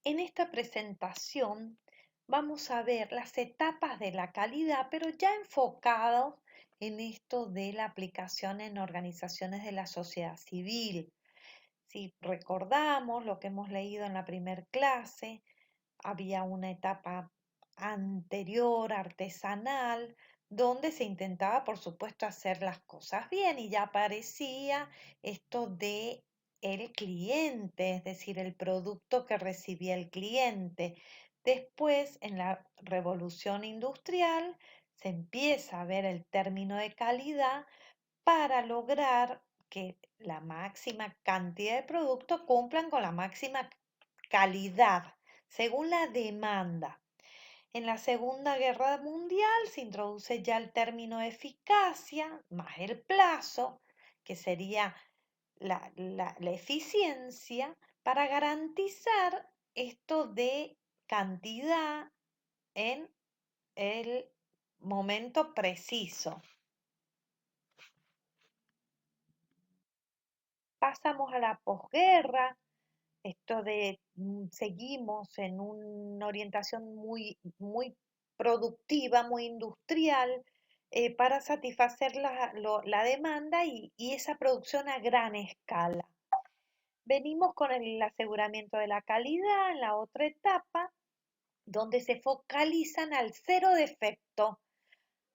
En esta presentación vamos a ver las etapas de la calidad, pero ya enfocados en esto de la aplicación en organizaciones de la sociedad civil. Si recordamos lo que hemos leído en la primer clase, había una etapa anterior, artesanal, donde se intentaba, por supuesto, hacer las cosas bien y ya aparecía esto de el cliente, es decir, el producto que recibía el cliente. Después, en la revolución industrial, se empieza a ver el término de calidad para lograr que la máxima cantidad de productos cumplan con la máxima calidad según la demanda. En la Segunda Guerra Mundial se introduce ya el término eficacia más el plazo, que sería la eficiencia, para garantizar esto de cantidad en el momento preciso. Pasamos a la posguerra, esto de seguimos en una orientación muy productiva, muy industrial, para satisfacer la demanda y esa producción a gran escala. Venimos con el aseguramiento de la calidad en la otra etapa, donde se focalizan al cero defecto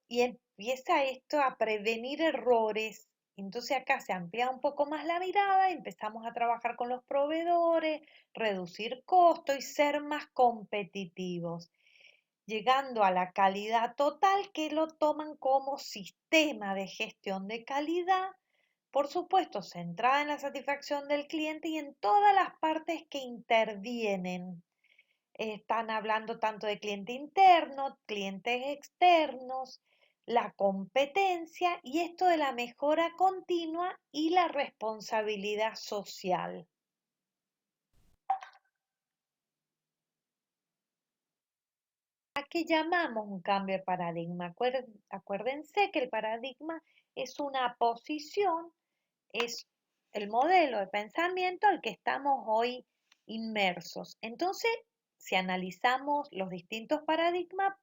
y empieza esto a prevenir errores. Entonces acá se amplía un poco más la mirada y empezamos a trabajar con los proveedores, reducir costos y ser más competitivos, llegando a la calidad total que lo toman como sistema de gestión de calidad, por supuesto, centrada en la satisfacción del cliente y en todas las partes que intervienen. Están hablando tanto de cliente interno, clientes externos, la competencia y esto de la mejora continua y la responsabilidad social. ¿A qué llamamos un cambio de paradigma? Acuérdense que el paradigma es una posición, es el modelo de pensamiento al que estamos hoy inmersos. Entonces, si analizamos los distintos paradigmas,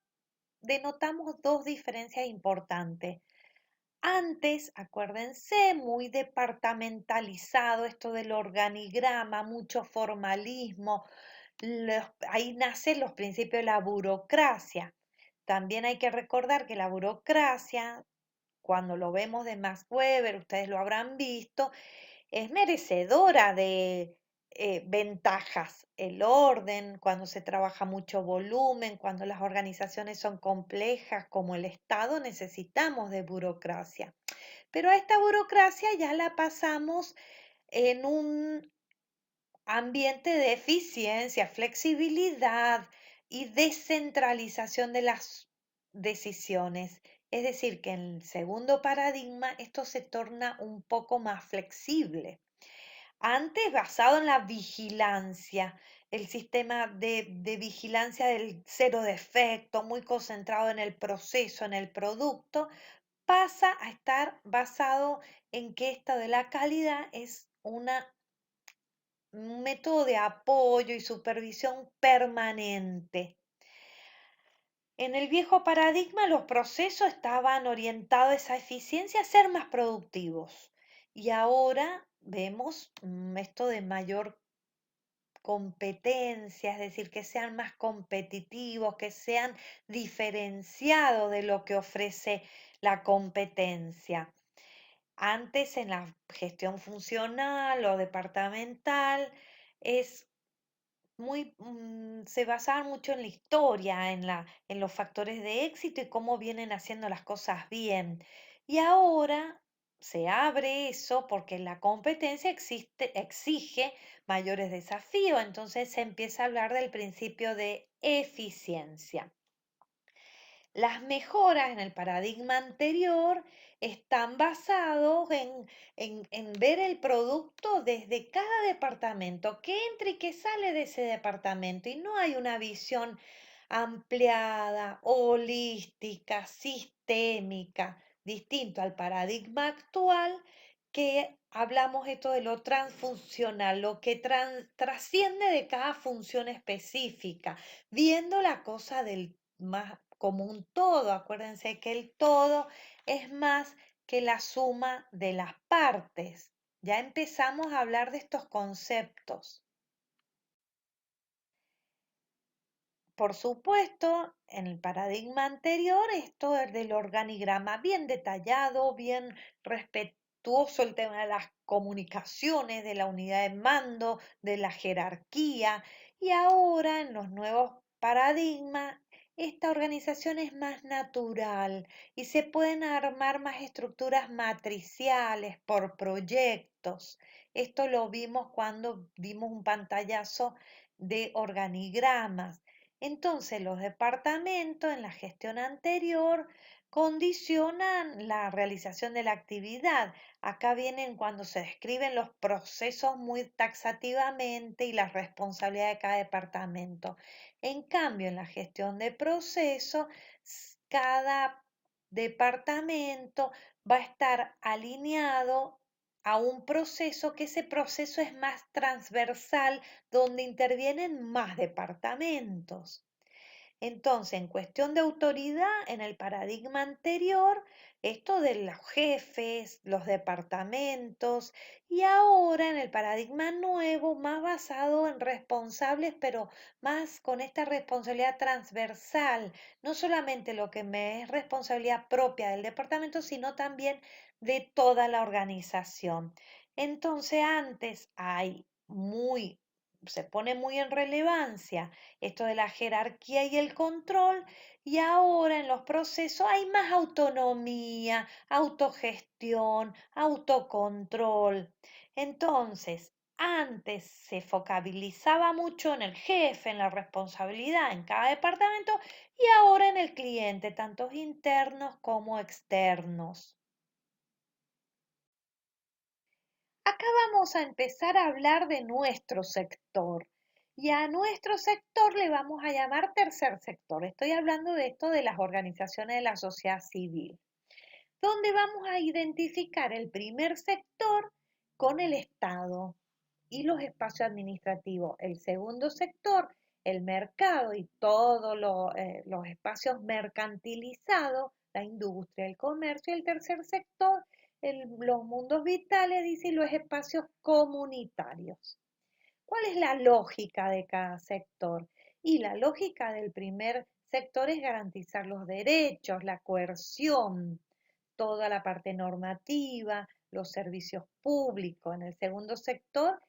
denotamos dos diferencias importantes. Antes, acuérdense, muy departamentalizado esto del organigrama, mucho formalismo, ahí nacen los principios de la burocracia. También hay que recordar que la burocracia, cuando lo vemos de Max Weber, ustedes lo habrán visto, es merecedora de ventajas. El orden, cuando se trabaja mucho volumen, cuando las organizaciones son complejas como el Estado, necesitamos de burocracia. Pero a esta burocracia ya la pasamos en un ambiente de eficiencia, flexibilidad y descentralización de las decisiones. Es decir, que en el segundo paradigma esto se torna un poco más flexible. Antes basado en la vigilancia, el sistema de vigilancia del cero defecto, muy concentrado en el proceso, en el producto, pasa a estar basado en que esto de la calidad es un método de apoyo y supervisión permanente. En el viejo paradigma los procesos estaban orientados a esa eficiencia, a ser más productivos. Y ahora vemos esto de mayor competencia, es decir, que sean más competitivos, que sean diferenciados de lo que ofrece la competencia. Antes en la gestión funcional o departamental es se basaban mucho en la historia, en los factores de éxito y cómo vienen haciendo las cosas bien. Y ahora se abre eso porque la competencia exige mayores desafíos, entonces se empieza a hablar del principio de eficiencia. Las mejoras en el paradigma anterior están basados en ver el producto desde cada departamento, que entra y que sale de ese departamento, y no hay una visión ampliada, holística, sistémica, distinto al paradigma actual, que hablamos esto de lo transfuncional, lo que trasciende de cada función específica, viendo la cosa del más como un todo. Acuérdense que el todo es más que la suma de las partes. Ya empezamos a hablar de estos conceptos. Por supuesto, en el paradigma anterior, esto es del organigrama bien detallado, bien respetuoso el tema de las comunicaciones, de la unidad de mando, de la jerarquía. Y ahora, en los nuevos paradigmas, esta organización es más natural y se pueden armar más estructuras matriciales por proyectos. Esto lo vimos cuando dimos un pantallazo de organigramas. Entonces, los departamentos en la gestión anterior condicionan la realización de la actividad. Acá vienen cuando se describen los procesos muy taxativamente y las responsabilidades de cada departamento. En cambio, en la gestión de procesos, cada departamento va a estar alineado a un proceso, que ese proceso es más transversal, donde intervienen más departamentos. Entonces, en cuestión de autoridad, en el paradigma anterior, esto de los jefes, los departamentos, y ahora en el paradigma nuevo, más basado en responsables, pero más con esta responsabilidad transversal, no solamente lo que me es responsabilidad propia del departamento, sino también de toda la organización. Entonces, antes se pone muy en relevancia esto de la jerarquía y el control, y ahora en los procesos hay más autonomía, autogestión, autocontrol. Entonces, antes se focalizaba mucho en el jefe, en la responsabilidad en cada departamento, y ahora en el cliente, tanto internos como externos. Acá vamos a empezar a hablar de nuestro sector. Y a nuestro sector le vamos a llamar tercer sector. Estoy hablando de esto de las organizaciones de la sociedad civil, donde vamos a identificar el primer sector con el Estado y los espacios administrativos. El segundo sector, el mercado y todos los espacios mercantilizados, la industria, el comercio. Y el tercer sector, los mundos vitales, dice, y los espacios comunitarios. ¿Cuál es la lógica de cada sector? Y la lógica del primer sector es garantizar los derechos, la coerción, toda la parte normativa, los servicios públicos. En el segundo sector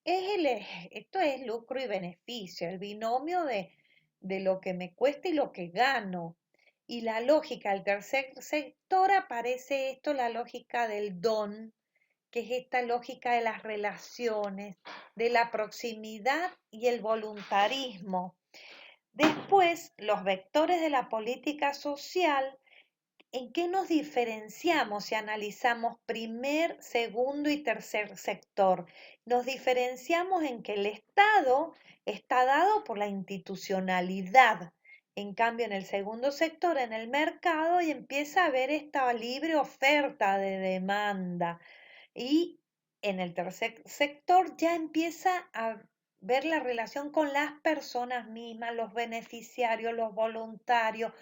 esto es lucro y beneficio, el binomio de lo que me cuesta y lo que gano. Y la lógica del tercer sector aparece esto, la lógica del don, que es esta lógica de las relaciones, de la proximidad y el voluntarismo. Después, los vectores de la política social. ¿En qué nos diferenciamos si analizamos primer, segundo y tercer sector? Nos diferenciamos en que el Estado está dado por la institucionalidad. En cambio, en el segundo sector, en el mercado, y empieza a haber esta libre oferta de demanda. Y en el tercer sector ya empieza a ver la relación con las personas mismas, los beneficiarios, los voluntarios,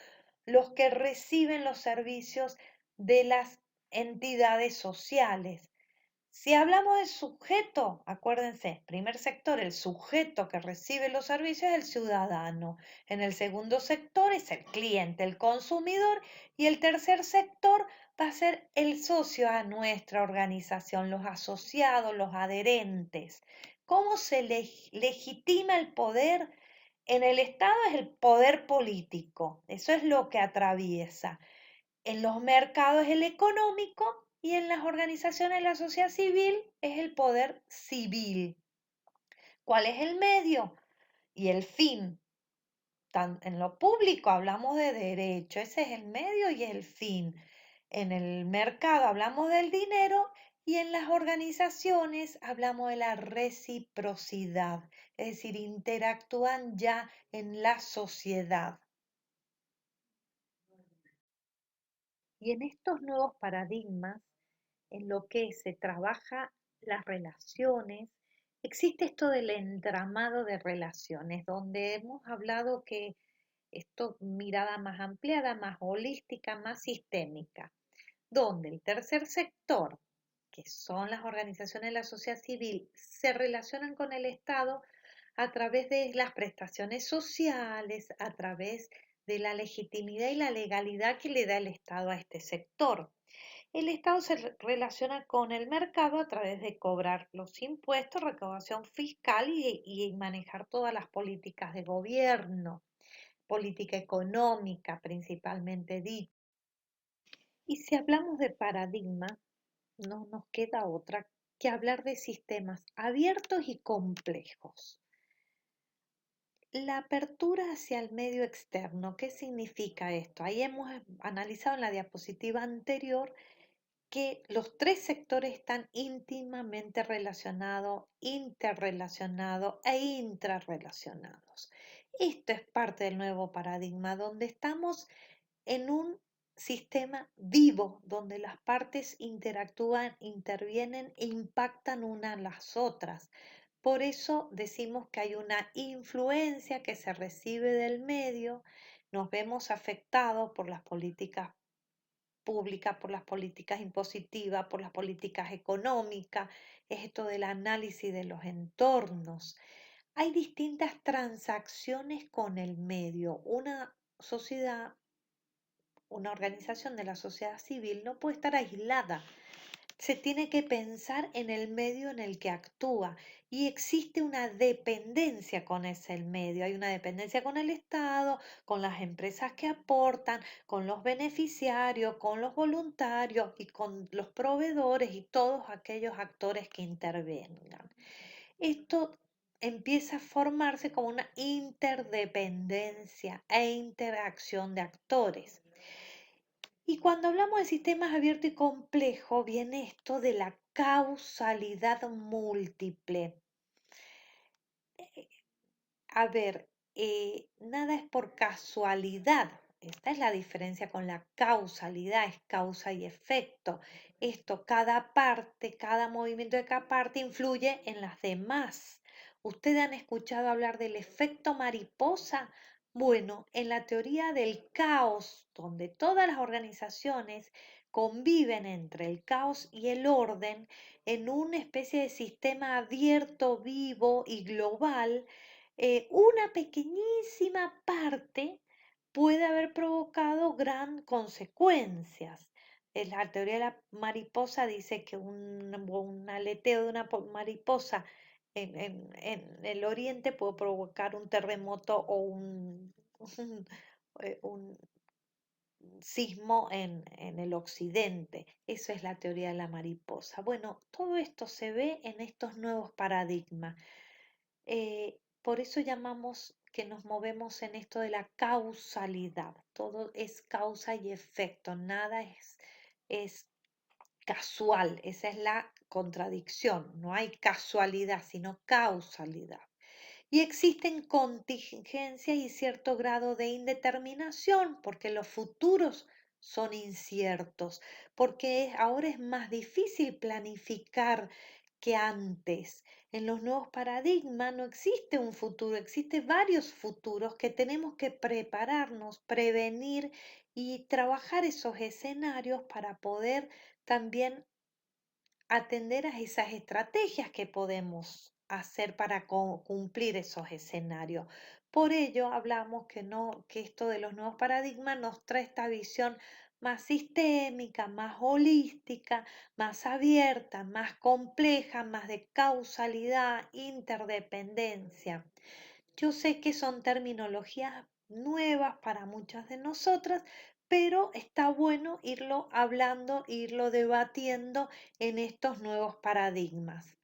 los que reciben los servicios de las entidades sociales. Si hablamos de sujeto, acuérdense, primer sector, el sujeto que recibe los servicios es el ciudadano. En el segundo sector es el cliente, el consumidor. Y el tercer sector va a ser el socio a nuestra organización, los asociados, los adherentes. ¿Cómo se legitima el poder? En el Estado es el poder político, eso es lo que atraviesa. En los mercados es el económico, y en las organizaciones de la sociedad civil es el poder civil. ¿Cuál es el medio y el fin? En lo público hablamos de derecho, ese es el medio y el fin. En el mercado hablamos del dinero, y en las organizaciones hablamos de la reciprocidad, es decir, interactúan ya en la sociedad. Y en estos nuevos paradigmas en lo que se trabaja las relaciones, existe esto del entramado de relaciones, donde hemos hablado que esto mirada más ampliada, más holística, más sistémica, donde el tercer sector, que son las organizaciones de la sociedad civil, se relacionan con el Estado a través de las prestaciones sociales, a través de la legitimidad y la legalidad que le da el Estado a este sector. El Estado se relaciona con el mercado a través de cobrar los impuestos, recaudación fiscal y manejar todas las políticas de gobierno, política económica principalmente dicha. Y si hablamos de paradigma, no nos queda otra que hablar de sistemas abiertos y complejos. La apertura hacia el medio externo, ¿qué significa esto? Ahí hemos analizado en la diapositiva anterior que los tres sectores están íntimamente relacionados, interrelacionados e intrarrelacionados. Esto es parte del nuevo paradigma, donde estamos en un sistema vivo, donde las partes interactúan, intervienen e impactan unas a las otras. Por eso decimos que hay una influencia que se recibe del medio, nos vemos afectados por las políticas públicas, por las políticas impositivas, por las políticas económicas, es esto del análisis de los entornos. Hay distintas transacciones con el medio. Una sociedad, una organización de la sociedad civil no puede estar aislada. Se tiene que pensar en el medio en el que actúa y existe una dependencia con ese medio. Hay una dependencia con el Estado, con las empresas que aportan, con los beneficiarios, con los voluntarios y con los proveedores y todos aquellos actores que intervengan. Esto empieza a formarse como una interdependencia e interacción de actores. Y cuando hablamos de sistemas abiertos y complejos, viene esto de la causalidad múltiple. A ver, nada es por casualidad. Esta es la diferencia con la causalidad, es causa y efecto. Esto, cada parte, cada movimiento de cada parte influye en las demás. ¿Ustedes han escuchado hablar del efecto mariposa? Bueno, en la teoría del caos, donde todas las organizaciones conviven entre el caos y el orden en una especie de sistema abierto, vivo y global, una pequeñísima parte puede haber provocado gran consecuencias. La teoría de la mariposa dice que un aleteo de una mariposa en el oriente puede provocar un terremoto o un sismo en el occidente. Eso es la teoría de la mariposa. Bueno, todo esto se ve en estos nuevos paradigmas. Por eso llamamos que nos movemos en esto de la causalidad. Todo es causa y efecto, nada es casual. Esa es la contradicción. No hay casualidad, sino causalidad. Y existen contingencias y cierto grado de indeterminación, porque los futuros son inciertos, porque ahora es más difícil planificar que antes. En los nuevos paradigmas no existe un futuro, existen varios futuros que tenemos que prepararnos, prevenir y trabajar esos escenarios para poder también atender a esas estrategias que podemos hacer para cumplir esos escenarios. Por ello hablamos que no, que esto de los nuevos paradigmas nos trae esta visión más sistémica, más holística, más abierta, más compleja, más de causalidad, interdependencia. Yo sé que son terminologías nuevas para muchas de nosotras, pero está bueno irlo hablando, irlo debatiendo en estos nuevos paradigmas.